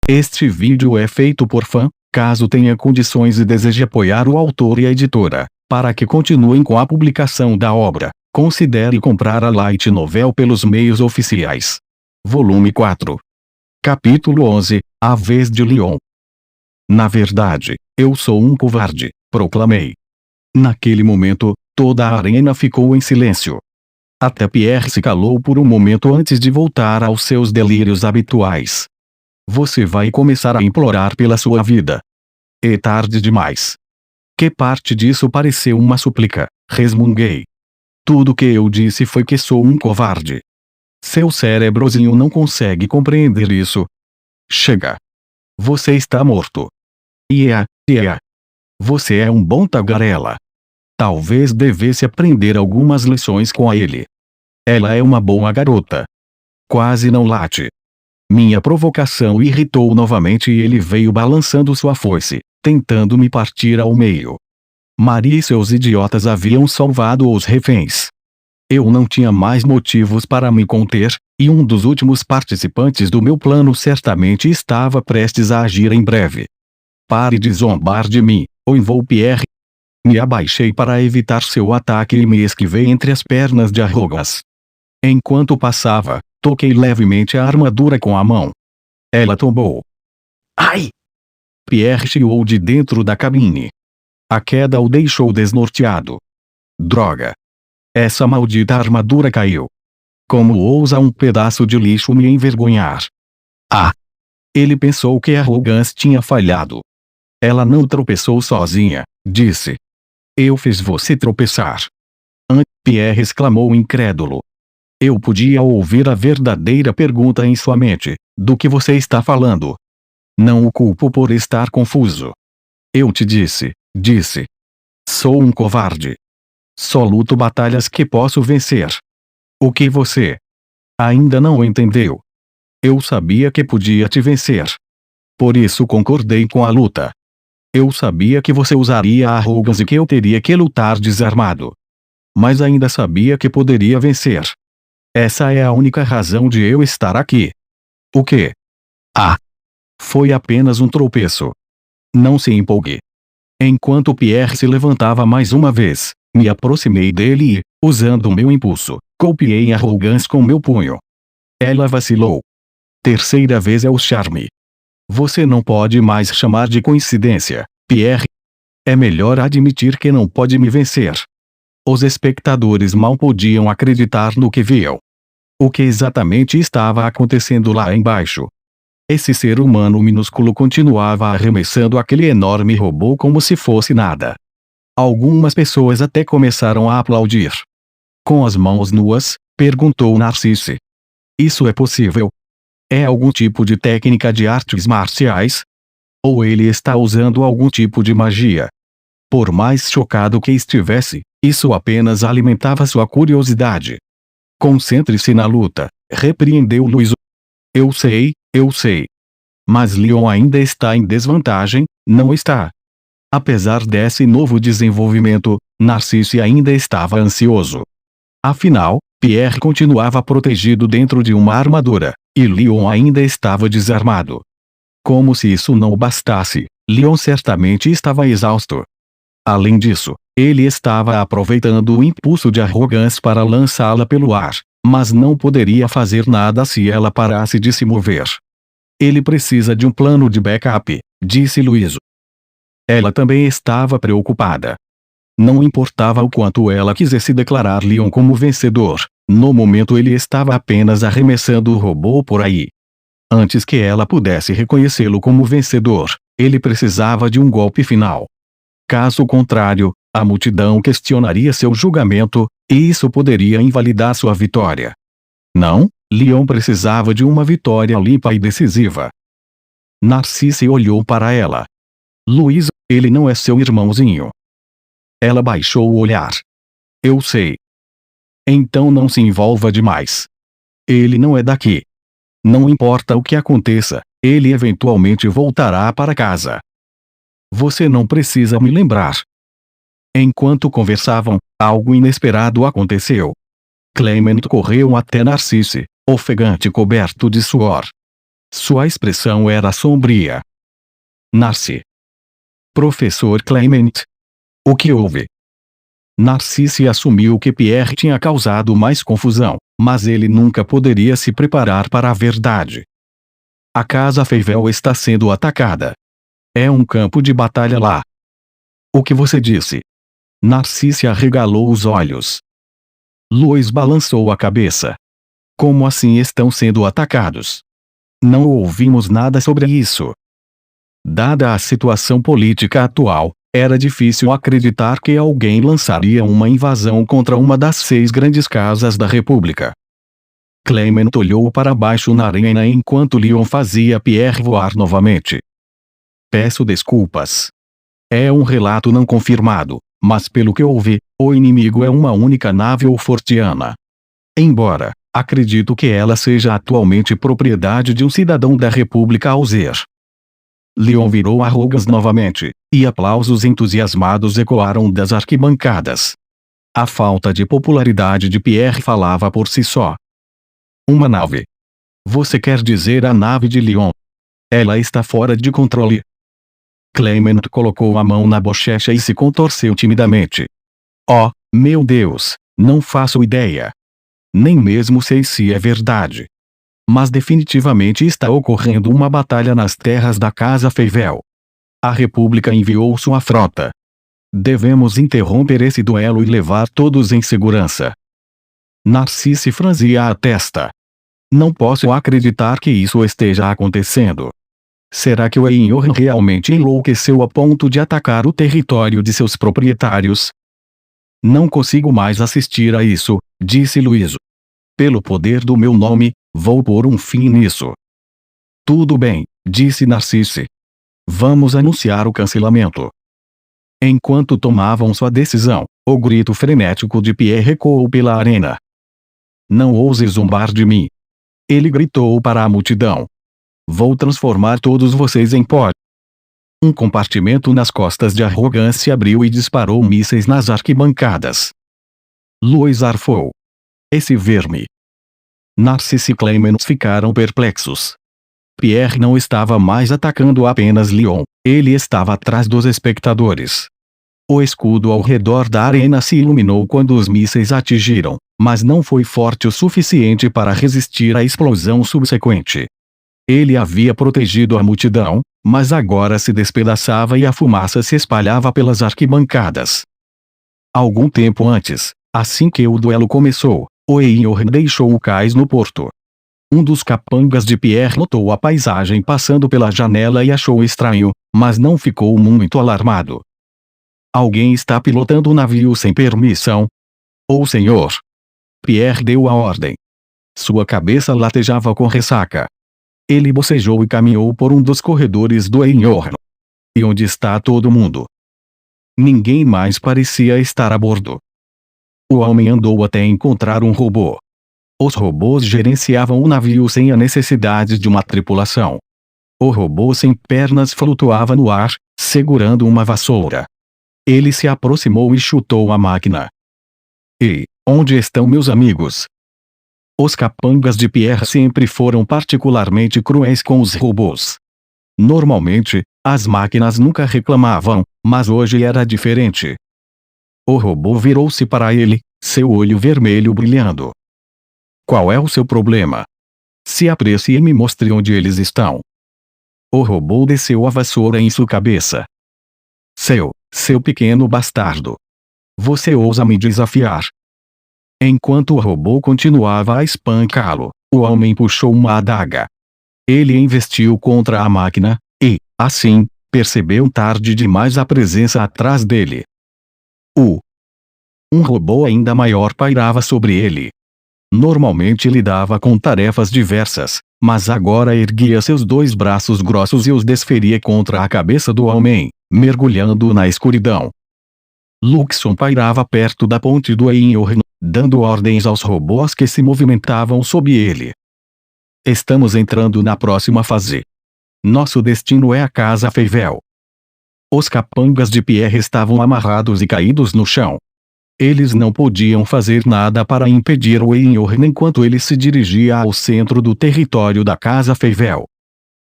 Este vídeo é feito por fã. Caso tenha condições e deseje apoiar o autor e a editora, para que continuem com a publicação da obra, considere comprar a Light Novel pelos meios oficiais. Volume 4. Capítulo 11, A Vez de Leon. Na verdade, eu sou um covarde, proclamei. Naquele momento, toda a arena ficou em silêncio. Até Pierre se calou por um momento antes de voltar aos seus delírios habituais. Você vai começar a implorar pela sua vida. É tarde demais. Que parte disso pareceu uma súplica, resmunguei. Tudo que eu disse foi que sou um covarde. Seu cérebrozinho não consegue compreender isso. Chega. Você está morto. Yeah. Você é um bom tagarela. Talvez devesse aprender algumas lições com ele. Ela é uma boa garota. Quase não late. Minha provocação o irritou novamente e ele veio balançando sua foice, tentando me partir ao meio. Maria e seus idiotas haviam salvado os reféns. Eu não tinha mais motivos para me conter, e um dos últimos participantes do meu plano certamente estava prestes a agir em breve. Pare de zombar de mim, uivou Pierre. Me abaixei para evitar seu ataque e me esquivei entre as pernas de Arrogas. Enquanto passava, toquei levemente a armadura com a mão. Ela tombou. Ai! Pierre chiou de dentro da cabine. A queda o deixou desnorteado. Droga! Essa maldita armadura caiu. Como ousa um pedaço de lixo me envergonhar? Ah! Ele pensou que Arrogance tinha falhado. Ela não tropeçou sozinha, disse. Eu fiz você tropeçar. Pierre exclamou incrédulo. Eu podia ouvir a verdadeira pergunta em sua mente. Do que você está falando? Não o culpo por estar confuso. Eu te disse. Sou um covarde. Só luto batalhas que posso vencer. O que você ainda não entendeu? Eu sabia que podia te vencer. Por isso concordei com a luta. Eu sabia que você usaria a arrogância e que eu teria que lutar desarmado. Mas ainda sabia que poderia vencer. Essa é a única razão de eu estar aqui. O quê? Ah! Foi apenas um tropeço. Não se empolgue. Enquanto Pierre se levantava mais uma vez, me aproximei dele e, usando o meu impulso, golpeei Arrogance com meu punho. Ela vacilou. Terceira vez é o charme. Você não pode mais chamar de coincidência, Pierre. É melhor admitir que não pode me vencer. Os espectadores mal podiam acreditar no que viam. O que exatamente estava acontecendo lá embaixo? Esse ser humano minúsculo continuava arremessando aquele enorme robô como se fosse nada. Algumas pessoas até começaram a aplaudir. Com as mãos nuas, perguntou Narcisse. Isso é possível? É algum tipo de técnica de artes marciais? Ou ele está usando algum tipo de magia? Por mais chocado que estivesse, isso apenas alimentava sua curiosidade. Concentre-se na luta, repreendeu Luiz. Eu sei. Mas Leon ainda está em desvantagem, não está? Apesar desse novo desenvolvimento, Narcisse ainda estava ansioso. Afinal, Pierre continuava protegido dentro de uma armadura, e Leon ainda estava desarmado. Como se isso não bastasse, Leon certamente estava exausto. Além disso, ele estava aproveitando o impulso de Arrogance para lançá-la pelo ar, mas não poderia fazer nada se ela parasse de se mover. Ele precisa de um plano de backup, disse Luiz. Ela também estava preocupada. Não importava o quanto ela quisesse declarar Leon como vencedor, no momento ele estava apenas arremessando o robô por aí. Antes que ela pudesse reconhecê-lo como vencedor, ele precisava de um golpe final. Caso contrário, a multidão questionaria seu julgamento, e isso poderia invalidar sua vitória. Não, Leon precisava de uma vitória limpa e decisiva. Narcisse olhou para ela. Luiz, ele não é seu irmãozinho. Ela baixou o olhar. Eu sei. Então não se envolva demais. Ele não é daqui. Não importa o que aconteça, ele eventualmente voltará para casa. Você não precisa me lembrar. Enquanto conversavam, algo inesperado aconteceu. Clement correu até Narcisse, ofegante coberto de suor. Sua expressão era sombria. Narci. Professor Clement. O que houve? Narcisse assumiu que Pierre tinha causado mais confusão, mas ele nunca poderia se preparar para a verdade. A casa Feivel está sendo atacada. É um campo de batalha lá. O que você disse? Narcisse arregalou os olhos. Louis balançou a cabeça. Como assim estão sendo atacados? Não ouvimos nada sobre isso. Dada a situação política atual, era difícil acreditar que alguém lançaria uma invasão contra uma das 6 grandes casas da República. Clement olhou para baixo na arena enquanto Lyon fazia Pierre voar novamente. Peço desculpas. É um relato não confirmado, mas pelo que ouvi, o inimigo é uma única nave Fortiana. Embora, acredito que ela seja atualmente propriedade de um cidadão da República Auxer. Lyon virou a Rogas novamente, e aplausos entusiasmados ecoaram das arquibancadas. A falta de popularidade de Pierre falava por si só. Uma nave. Você quer dizer a nave de Lyon? Ela está fora de controle. Clement colocou a mão na bochecha e se contorceu timidamente. Oh, meu Deus, não faço ideia. Nem mesmo sei se é verdade. Mas definitivamente está ocorrendo uma batalha nas terras da Casa Feivel. A República enviou sua frota. Devemos interromper esse duelo e levar todos em segurança. Narcisse franzia a testa. Não posso acreditar que isso esteja acontecendo. Será que o Einhorn realmente enlouqueceu a ponto de atacar o território de seus proprietários? Não consigo mais assistir a isso, disse Luíso. Pelo poder do meu nome, vou pôr um fim nisso. Tudo bem, disse Narcisse. Vamos anunciar o cancelamento. Enquanto tomavam sua decisão, o grito frenético de Pierre ecoou pela arena. Não ouse zombar de mim. Ele gritou para a multidão. Vou transformar todos vocês em pó. Um compartimento nas costas de Arrogance abriu e disparou mísseis nas arquibancadas. Louis arfou. Esse verme. Narcisse e Clement ficaram perplexos. Pierre não estava mais atacando apenas Lyon, ele estava atrás dos espectadores. O escudo ao redor da arena se iluminou quando os mísseis atingiram, mas não foi forte o suficiente para resistir à explosão subsequente. Ele havia protegido a multidão, mas agora se despedaçava e a fumaça se espalhava pelas arquibancadas. Algum tempo antes, assim que o duelo começou, o Einhorn deixou o cais no porto. Um dos capangas de Pierre notou a paisagem passando pela janela e achou estranho, mas não ficou muito alarmado. Alguém está pilotando o navio sem permissão? Oh, senhor! Pierre deu a ordem. Sua cabeça latejava com ressaca. Ele bocejou e caminhou por um dos corredores do Einhorn. E onde está todo mundo? Ninguém mais parecia estar a bordo. O homem andou até encontrar um robô. Os robôs gerenciavam o navio sem a necessidade de uma tripulação. O robô sem pernas flutuava no ar, segurando uma vassoura. Ele se aproximou e chutou a máquina. Ei, onde estão meus amigos? Os capangas de Pierre sempre foram particularmente cruéis com os robôs. Normalmente, as máquinas nunca reclamavam, mas hoje era diferente. O robô virou-se para ele, seu olho vermelho brilhando. Qual é o seu problema? Se apresse e me mostre onde eles estão. O robô desceu a vassoura em sua cabeça. Seu pequeno bastardo. Você ousa me desafiar? Enquanto o robô continuava a espancá-lo, o homem puxou uma adaga. Ele investiu contra a máquina, e, assim, percebeu tarde demais a presença atrás dele. Um robô ainda maior pairava sobre ele. Normalmente lidava com tarefas diversas, mas agora erguia seus 2 braços grossos e os desferia contra a cabeça do homem, mergulhando na escuridão. Luxon pairava perto da ponte do Einhorn, dando ordens aos robôs que se movimentavam sob ele. Estamos entrando na próxima fase. Nosso destino é a Casa Feivel. Os capangas de Pierre estavam amarrados e caídos no chão. Eles não podiam fazer nada para impedir o Einhorn enquanto ele se dirigia ao centro do território da Casa Feivel.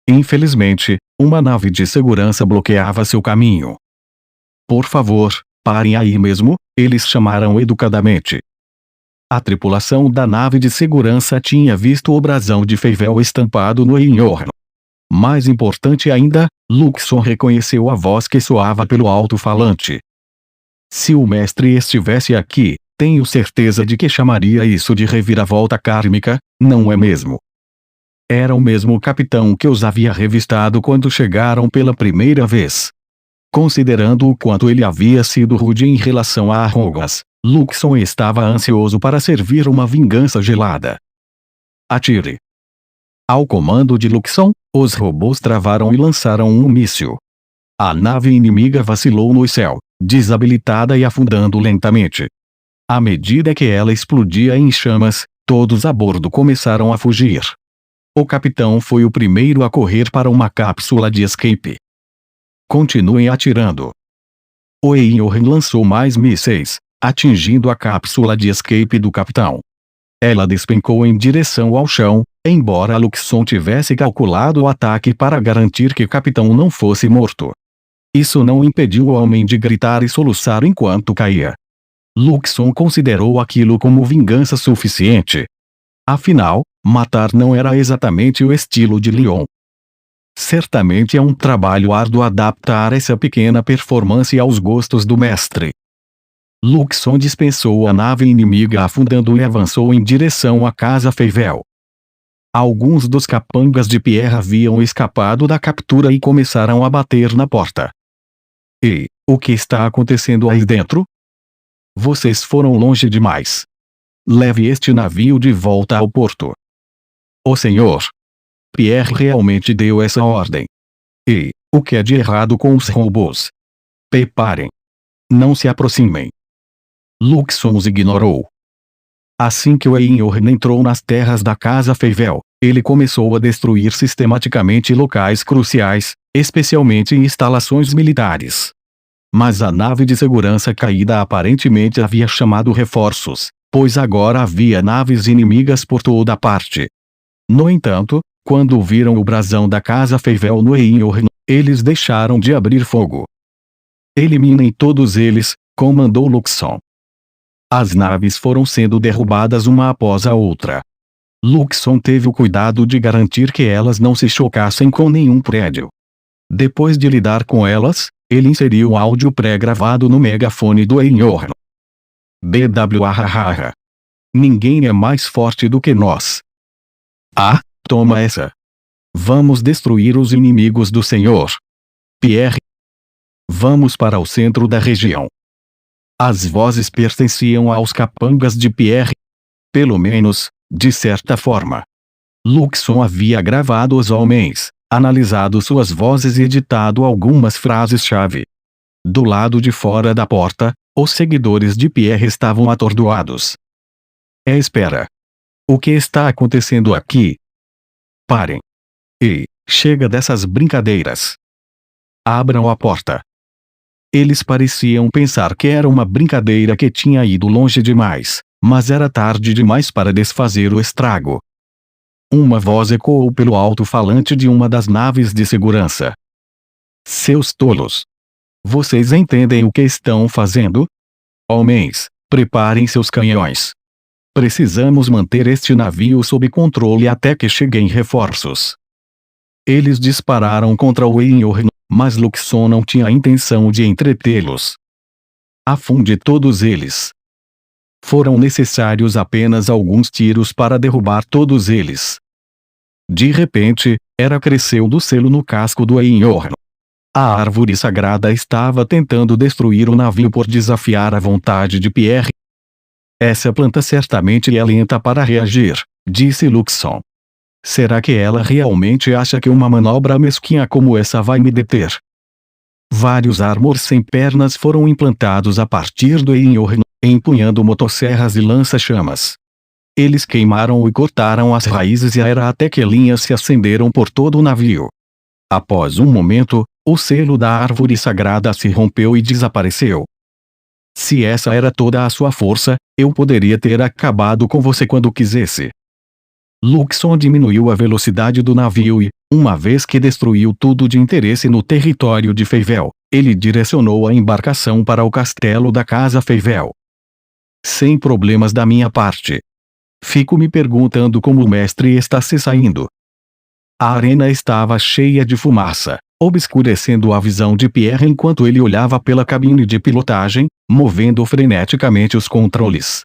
Infelizmente, uma nave de segurança bloqueava seu caminho. Por favor, parem aí mesmo, eles chamaram educadamente. A tripulação da nave de segurança tinha visto o brasão de Feivel estampado no Einhorn. Mais importante ainda, Luxon reconheceu a voz que soava pelo alto-falante. Se o mestre estivesse aqui, tenho certeza de que chamaria isso de reviravolta kármica, não é mesmo? Era o mesmo capitão que os havia revistado quando chegaram pela primeira vez. Considerando o quanto ele havia sido rude em relação a Arrogas, Luxon estava ansioso para servir uma vingança gelada. Atire! Ao comando de Luxon, os robôs travaram e lançaram um míssil. A nave inimiga vacilou no céu, desabilitada e afundando lentamente. À medida que ela explodia em chamas, todos a bordo começaram a fugir. O capitão foi o primeiro a correr para uma cápsula de escape. Continuem atirando. O Einhorn lançou mais mísseis, atingindo a cápsula de escape do capitão. Ela despencou em direção ao chão, embora Luxon tivesse calculado o ataque para garantir que o capitão não fosse morto. Isso não impediu o homem de gritar e soluçar enquanto caía. Luxon considerou aquilo como vingança suficiente. Afinal, matar não era exatamente o estilo de Leon. Certamente é um trabalho árduo adaptar essa pequena performance aos gostos do mestre. Luxon dispensou a nave inimiga afundando e avançou em direção à casa Feivel. Alguns dos capangas de Pierre haviam escapado da captura e começaram a bater na porta. E, o que está acontecendo aí dentro? Vocês foram longe demais. Leve este navio de volta ao porto. O senhor Pierre realmente deu essa ordem. E, o que é de errado com os robôs? Preparem. Não se aproximem. Luxon os ignorou. Assim que o Einhorn entrou nas terras da casa Feivel, ele começou a destruir sistematicamente locais cruciais, especialmente instalações militares. Mas a nave de segurança caída aparentemente havia chamado reforços, pois agora havia naves inimigas por toda parte. No entanto, quando viram o brasão da casa Feivel no Einhorn, eles deixaram de abrir fogo. Eliminem todos eles, comandou Luxon. As naves foram sendo derrubadas uma após a outra. Luxon teve o cuidado de garantir que elas não se chocassem com nenhum prédio. Depois de lidar com elas, ele inseriu um áudio pré-gravado no megafone do Einhorn. BWAHAHA. Ninguém é mais forte do que nós. Ah, toma essa. Vamos destruir os inimigos do Senhor. Pierre. Vamos para o centro da região. As vozes pertenciam aos capangas de Pierre. Pelo menos, de certa forma. Luxon havia gravado os homens, analisado suas vozes e editado algumas frases-chave. Do lado de fora da porta, os seguidores de Pierre estavam atordoados. Espera. O que está acontecendo aqui? Parem. E, chega dessas brincadeiras. Abram a porta. Eles pareciam pensar que era uma brincadeira que tinha ido longe demais, mas era tarde demais para desfazer o estrago. Uma voz ecoou pelo alto-falante de uma das naves de segurança. Seus tolos! Vocês entendem o que estão fazendo? Homens, preparem seus canhões. Precisamos manter este navio sob controle até que cheguem reforços. Eles dispararam contra o Einhorn, mas Luxon não tinha a intenção de entretê-los. Afunde todos eles. Foram necessários apenas alguns tiros para derrubar todos eles. De repente, cresceu do selo no casco do Einhorn. A árvore sagrada estava tentando destruir o navio por desafiar a vontade de Pierre. Essa planta certamente é lenta para reagir, disse Luxon. Será que ela realmente acha que uma manobra mesquinha como essa vai me deter? Vários Armor sem pernas foram implantados a partir do Einhorn, empunhando motosserras e lança-chamas. Eles queimaram e cortaram as raízes e a era até que linhas se acenderam por todo o navio. Após um momento, o selo da árvore sagrada se rompeu e desapareceu. Se essa era toda a sua força, eu poderia ter acabado com você quando quisesse. Luxon diminuiu a velocidade do navio e, Uma vez que destruiu tudo de interesse no território de Feivel, ele direcionou a embarcação para o castelo da Casa Feivel. Sem problemas da minha parte. Fico me perguntando como o mestre está se saindo. A arena estava cheia de fumaça, obscurecendo a visão de Pierre enquanto ele olhava pela cabine de pilotagem, movendo freneticamente os controles.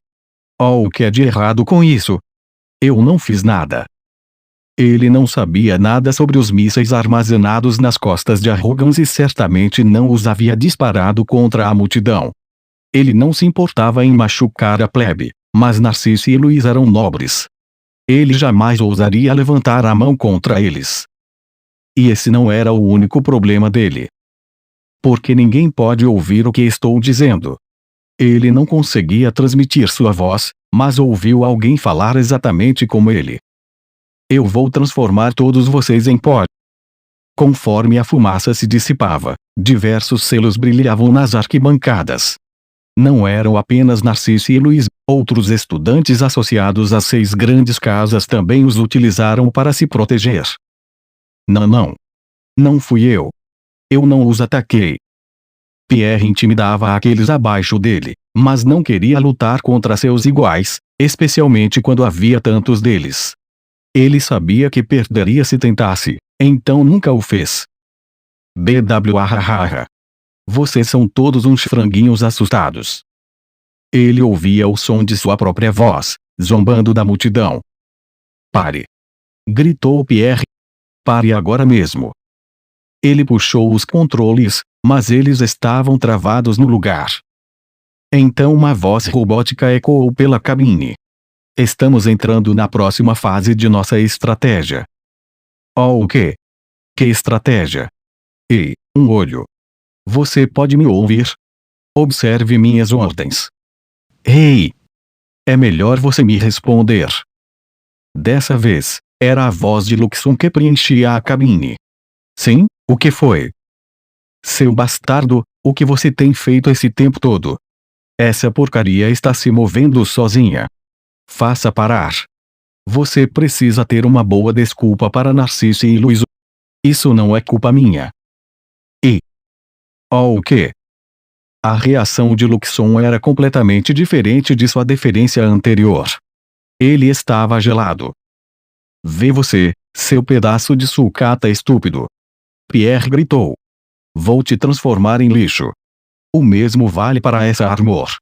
Oh, o que é de errado com isso? Eu não fiz nada. Ele não sabia nada sobre os mísseis armazenados nas costas de Arrogans e certamente não os havia disparado contra a multidão. Ele não se importava em machucar a plebe, mas Narciso e Luiz eram nobres. Ele jamais ousaria levantar a mão contra eles. E esse não era o único problema dele. Porque ninguém pode ouvir o que estou dizendo. Ele não conseguia transmitir sua voz, mas ouviu alguém falar exatamente como ele. Eu vou transformar todos vocês em pó. Conforme a fumaça se dissipava, diversos selos brilhavam nas arquibancadas. Não eram apenas Narciso e Luiz, outros estudantes associados às 6 grandes casas também os utilizaram para se proteger. Não. Não fui eu. Eu não os ataquei. Pierre intimidava aqueles abaixo dele, mas não queria lutar contra seus iguais, especialmente quando havia tantos deles. Ele sabia que perderia se tentasse, então nunca o fez. BWAHAHA. Vocês são todos uns franguinhos assustados. Ele ouvia o som de sua própria voz, zombando da multidão. Pare! Gritou Pierre. Pare agora mesmo. Ele puxou os controles, mas eles estavam travados no lugar. Então uma voz robótica ecoou pela cabine. Estamos entrando na próxima fase de nossa estratégia. Oh, o quê? Que estratégia? Ei, um olho. Você pode me ouvir? Observe minhas ordens. Ei! É melhor você me responder. Dessa vez, era a voz de Luxon que preenchia a cabine. Sim, o que foi? Seu bastardo, o que você tem feito esse tempo todo? Essa porcaria está se movendo sozinha. Faça parar. Você precisa ter uma boa desculpa para Narciso e Luiz. Isso não é culpa minha. E... Oh, o quê? A reação de Luxon era completamente diferente de sua deferência anterior. Ele estava gelado. Vê você, seu pedaço de sucata estúpido. Pierre gritou. Vou te transformar em lixo. O mesmo vale para essa Armor.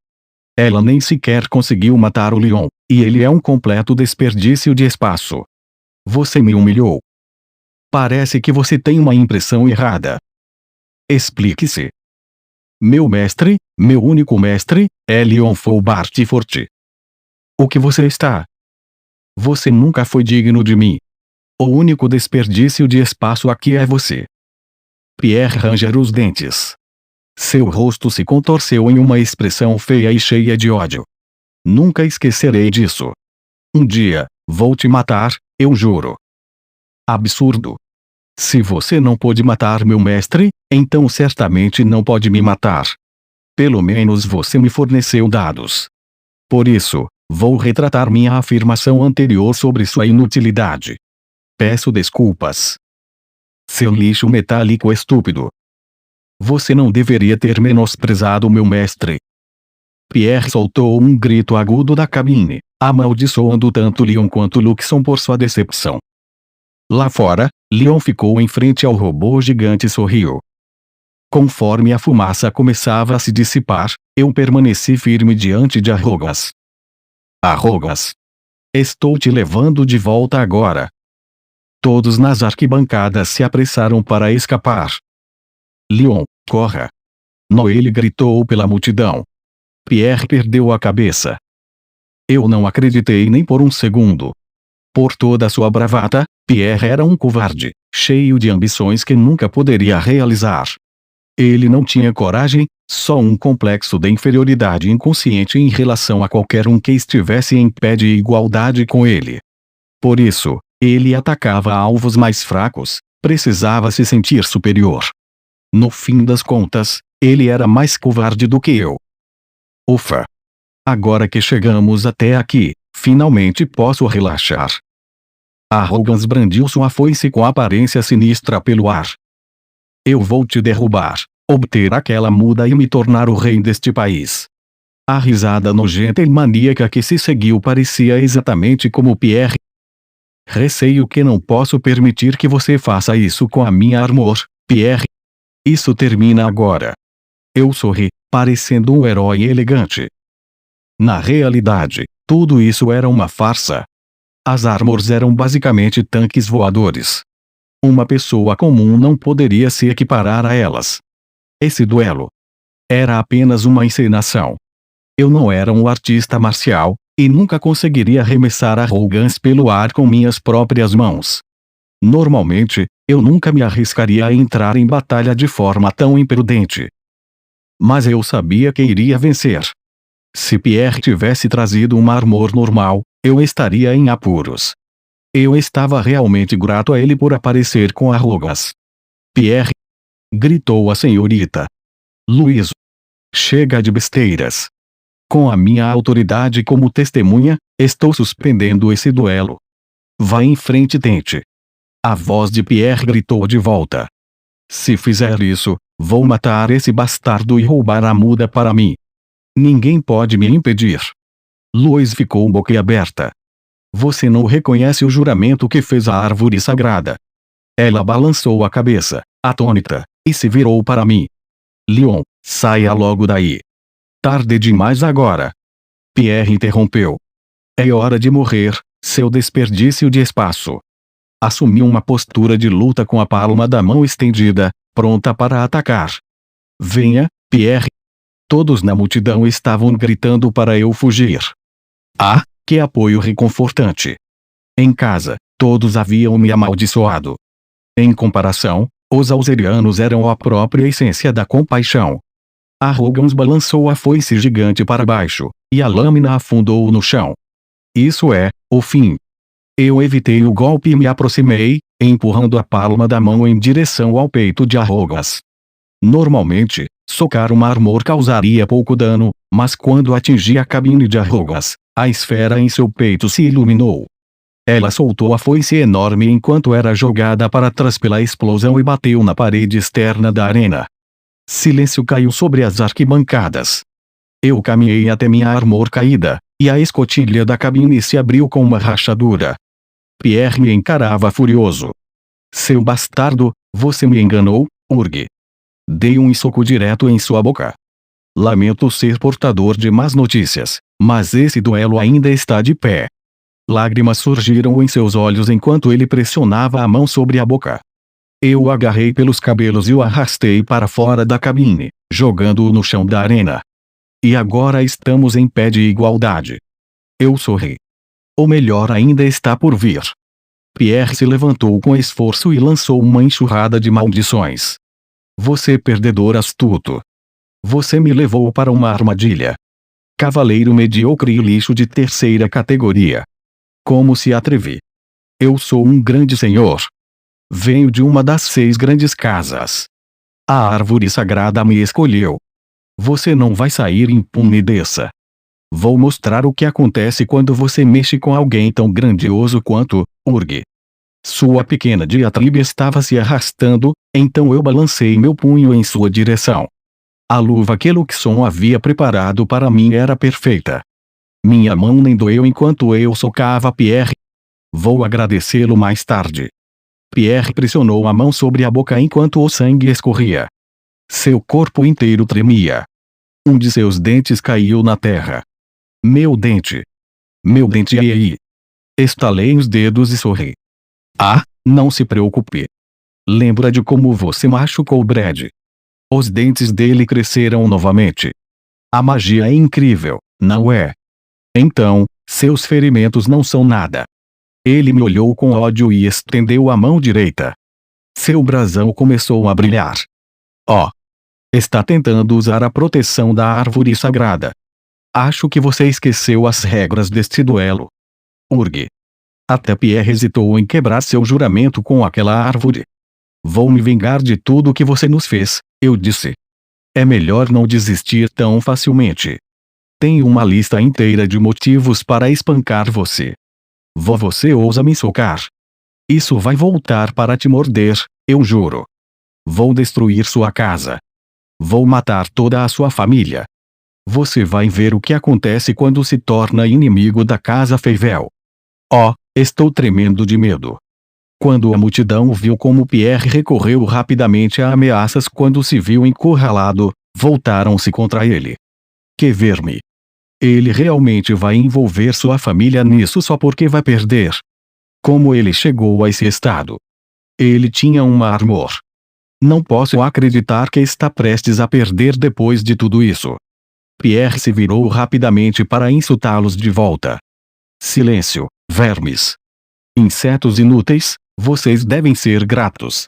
Ela nem sequer conseguiu matar o Leon, e ele é um completo desperdício de espaço. Você me humilhou. Parece que você tem uma impressão errada. Explique-se. Meu mestre, meu único mestre, é Leon Foubartfort. O que você está? Você nunca foi digno de mim. O único desperdício de espaço aqui é você. Pierre rangeu os dentes. Seu rosto se contorceu em uma expressão feia e cheia de ódio. Nunca esquecerei disso. Um dia, vou te matar, eu juro. Absurdo. Se você não pôde matar meu mestre, então certamente não pode me matar. Pelo menos você me forneceu dados. Por isso, vou retratar minha afirmação anterior sobre sua inutilidade. Peço desculpas. Seu lixo metálico estúpido. Você não deveria ter menosprezado meu mestre. Pierre soltou um grito agudo da cabine, amaldiçoando tanto Leon quanto Luxon por sua decepção. Lá fora, Leon ficou em frente ao robô gigante e sorriu. Conforme a fumaça começava a se dissipar, eu permaneci firme diante de Arrogas. Arrogas. Estou te levando de volta agora. Todos nas arquibancadas se apressaram para escapar. Leon, corra! Noelle gritou pela multidão. Pierre perdeu a cabeça. Eu não acreditei nem por um segundo. Por toda sua bravata, Pierre era um covarde, cheio de ambições que nunca poderia realizar. Ele não tinha coragem, só um complexo de inferioridade inconsciente em relação a qualquer um que estivesse em pé de igualdade com ele. Por isso, ele atacava alvos mais fracos, precisava se sentir superior. No fim das contas, ele era mais covarde do que eu. Ufa! Agora que chegamos até aqui, finalmente posso relaxar. Arrogans brandiu sua foice com aparência sinistra pelo ar. Eu vou te derrubar, obter aquela muda e me tornar o rei deste país. A risada nojenta e maníaca que se seguiu parecia exatamente como Pierre. Receio que não posso permitir que você faça isso com a minha Armor, Pierre. Isso termina agora. Eu sorri, parecendo um herói elegante. Na realidade, tudo isso era uma farsa. As Armors eram basicamente tanques voadores. Uma pessoa comum não poderia se equiparar a elas. Esse duelo era apenas uma encenação. Eu não era um artista marcial, e nunca conseguiria arremessar Arrogans pelo ar com minhas próprias mãos. Normalmente, eu nunca me arriscaria a entrar em batalha de forma tão imprudente. Mas eu sabia que iria vencer. Se Pierre tivesse trazido uma Armor normal, eu estaria em apuros. Eu estava realmente grato a ele por aparecer com Arrogans. Pierre! Gritou a senhorita Luiz. Chega de besteiras. Com a minha autoridade como testemunha, estou suspendendo esse duelo. Vá em frente e tente. A voz de Pierre gritou de volta. Se fizer isso, vou matar esse bastardo e roubar a muda para mim. Ninguém pode me impedir. Luiz ficou boquiaberta. Você não reconhece o juramento que fez a árvore sagrada? Ela balançou a cabeça, atônita, e se virou para mim. Leon, saia logo daí. Tarde demais agora. Pierre interrompeu. É hora de morrer, seu desperdício de espaço. Assumiu uma postura de luta com a palma da mão estendida, pronta para atacar. Venha, Pierre. Todos na multidão estavam gritando para eu fugir. Ah, que apoio reconfortante. Em casa, todos haviam me amaldiçoado. Em comparação, os alzerianos eram a própria essência da compaixão. Arrogans balançou a foice gigante para baixo, e a lâmina afundou no chão. Isso é, o fim. Eu evitei o golpe e me aproximei, empurrando a palma da mão em direção ao peito de Arrogans. Normalmente, socar uma Armor causaria pouco dano, mas quando atingi a cabine de Arrogans, a esfera em seu peito se iluminou. Ela soltou a foice enorme enquanto era jogada para trás pela explosão e bateu na parede externa da arena. Silêncio caiu sobre as arquibancadas. Eu caminhei até minha Armor caída, e a escotilha da cabine se abriu com uma rachadura. Pierre me encarava furioso. Seu bastardo, você me enganou, Urg. Dei um soco direto em sua boca. Lamento ser portador de más notícias, mas esse duelo ainda está de pé. Lágrimas surgiram em seus olhos enquanto ele pressionava a mão sobre a boca. Eu o agarrei pelos cabelos e o arrastei para fora da cabine, jogando-o no chão da arena. E agora estamos em pé de igualdade. Eu sorri. O melhor ainda está por vir. Pierre se levantou com esforço e lançou uma enxurrada de maldições. Você perdedor astuto. Você me levou para uma armadilha. Cavaleiro medíocre e lixo de terceira categoria. Como se atreve? Eu sou um grande senhor. Venho de uma das 6 grandes casas. A árvore sagrada me escolheu. Você não vai sair impune dessa. Vou mostrar o que acontece quando você mexe com alguém tão grandioso quanto Urg. Sua pequena diatribe estava se arrastando, então eu balancei meu punho em sua direção. A luva que Luxon havia preparado para mim era perfeita. Minha mão nem doeu enquanto eu socava Pierre. Vou agradecê-lo mais tarde. Pierre pressionou a mão sobre a boca enquanto o sangue escorria. Seu corpo inteiro tremia. Um de seus dentes caiu na terra. Meu dente. Meu dente aí. Estalei os dedos e sorri. Ah, não se preocupe. Lembra de como você machucou Brad? Os dentes dele cresceram novamente. A magia é incrível, não é? Então, seus ferimentos não são nada. Ele me olhou com ódio e estendeu a mão direita. Seu brasão começou a brilhar. Oh! Está tentando usar a proteção da árvore sagrada. Acho que você esqueceu as regras deste duelo. Urg. Até Pierre hesitou em quebrar seu juramento com aquela árvore. Vou me vingar de tudo que você nos fez, eu disse. É melhor não desistir tão facilmente. Tenho uma lista inteira de motivos para espancar você. Você ousa me socar, Isso vai voltar para te morder, eu juro. Vou destruir sua casa. Vou matar toda a sua família. Você vai ver o que acontece quando se torna inimigo da casa Feivel. Oh, estou tremendo de medo. Quando a multidão viu como Pierre recorreu rapidamente a ameaças quando se viu encurralado, voltaram-se contra ele. Que verme! Ele realmente vai envolver sua família nisso só porque vai perder. Como ele chegou a esse estado? Ele tinha uma armor. Não posso acreditar que está prestes a perder depois de tudo isso. Pierre se virou rapidamente para insultá-los de volta. Silêncio, vermes. Insetos inúteis, vocês devem ser gratos.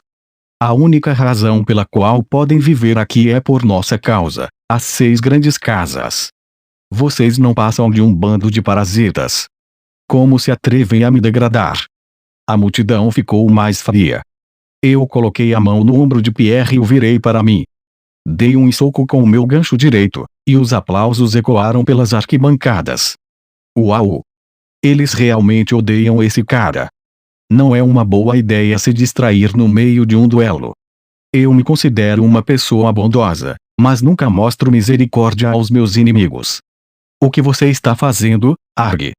A única razão pela qual podem viver aqui é por nossa causa, as 6 grandes casas. Vocês não passam de um bando de parasitas. Como se atrevem a me degradar? A multidão ficou mais fria. Eu coloquei a mão no ombro de Pierre e o virei para mim. Dei um soco com o meu gancho direito, e os aplausos ecoaram pelas arquibancadas. Uau! Eles realmente odeiam esse cara. Não é uma boa ideia se distrair no meio de um duelo. Eu me considero uma pessoa bondosa, mas nunca mostro misericórdia aos meus inimigos. O que você está fazendo, Arg?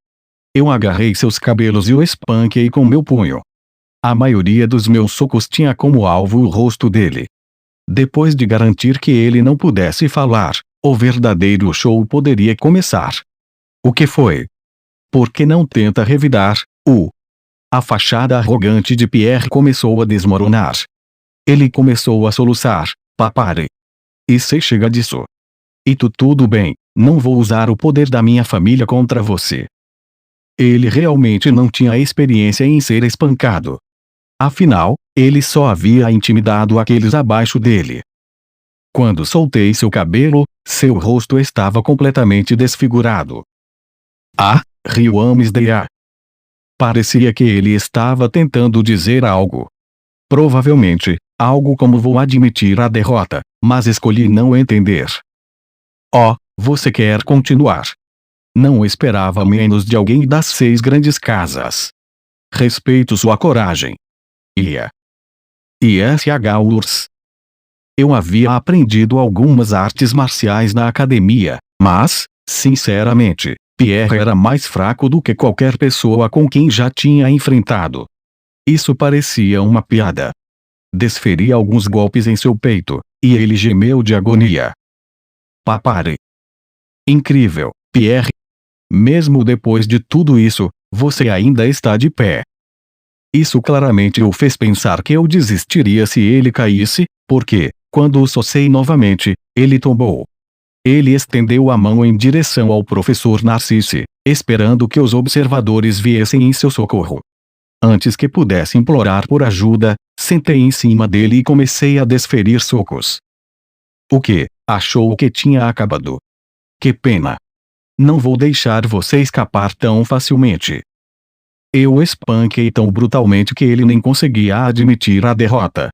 Eu agarrei seus cabelos e o espanquei com meu punho. A maioria dos meus socos tinha como alvo o rosto dele. Depois de garantir que ele não pudesse falar, o verdadeiro show poderia começar. O que foi? Por que não tenta revidar? A fachada arrogante de Pierre começou a desmoronar. Ele começou a soluçar. Papare. E se chega disso? E tudo bem, não vou usar o poder da minha família contra você. Ele realmente não tinha experiência em ser espancado. Afinal, ele só havia intimidado aqueles abaixo dele. Quando soltei seu cabelo, seu rosto estava completamente desfigurado. Ah, riu Amsdea. Parecia que ele estava tentando dizer algo. Provavelmente, algo como vou admitir a derrota, mas escolhi não entender. Oh, você quer continuar? Não esperava menos de alguém das 6 grandes casas. Respeito sua coragem. ISH. Eu havia aprendido algumas artes marciais na academia, mas, sinceramente, Pierre era mais fraco do que qualquer pessoa com quem já tinha enfrentado. Isso parecia uma piada. Desferi alguns golpes em seu peito, e ele gemeu de agonia. Papare. Incrível, Pierre. Mesmo depois de tudo isso, você ainda está de pé. Isso claramente o fez pensar que eu desistiria se ele caísse, porque, quando o socei novamente, ele tombou. Ele estendeu a mão em direção ao professor Narcisse, esperando que os observadores viessem em seu socorro. Antes que pudesse implorar por ajuda, sentei em cima dele e comecei a desferir socos. O que? Achou que tinha acabado? Que pena. Não vou deixar você escapar tão facilmente. Eu o espanquei tão brutalmente que ele nem conseguia admitir a derrota.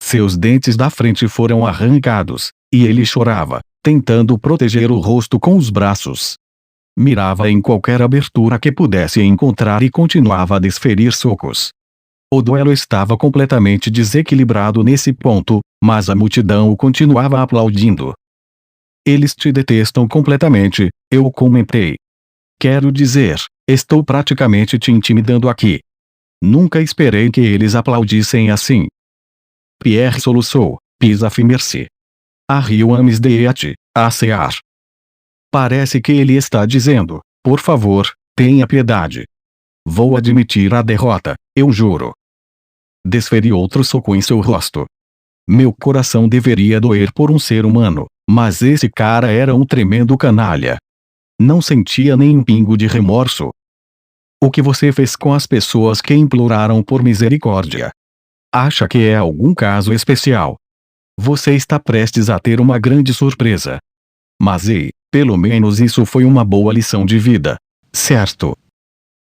Seus dentes da frente foram arrancados, e ele chorava, tentando proteger o rosto com os braços. Mirava em qualquer abertura que pudesse encontrar e continuava a desferir socos. O duelo estava completamente desequilibrado nesse ponto, mas a multidão o continuava aplaudindo. Eles te detestam completamente, eu comentei. Quero dizer, estou praticamente te intimidando aqui. Nunca esperei que eles aplaudissem assim. Pierre soluçou, pisa-me-se. Arriou Amsdeat, a cear. Parece que ele está dizendo, por favor, tenha piedade. Vou admitir a derrota, eu juro. Desferi outro soco em seu rosto. Meu coração deveria doer por um ser humano, mas esse cara era um tremendo canalha. Não sentia nem um pingo de remorso. O que você fez com as pessoas que imploraram por misericórdia? Acha que é algum caso especial? Você está prestes a ter uma grande surpresa. Mas pelo menos isso foi uma boa lição de vida, certo?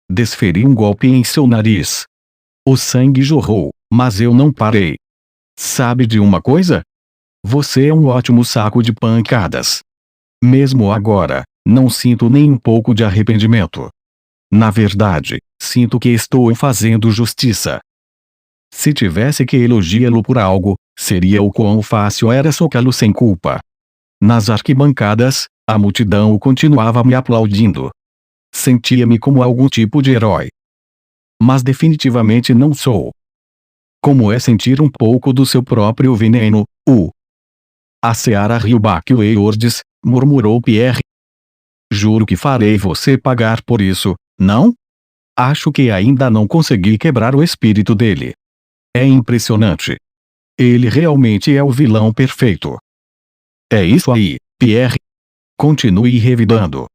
Desferi um golpe em seu nariz. O sangue jorrou, mas eu não parei. Sabe de uma coisa? Você é um ótimo saco de pancadas. Mesmo agora, não sinto nem um pouco de arrependimento. Na verdade, sinto que estou fazendo justiça. Se tivesse que elogiá-lo por algo, seria o quão fácil era socá-lo sem culpa. Nas arquibancadas, a multidão continuava me aplaudindo. Sentia-me como algum tipo de herói. Mas definitivamente não sou. Como é sentir um pouco do seu próprio veneno, A Seara riu backwards, murmurou Pierre. Juro que farei você pagar por isso, não? Acho que ainda não consegui quebrar o espírito dele. É impressionante. Ele realmente é o vilão perfeito. É isso aí, Pierre. Continue revidando.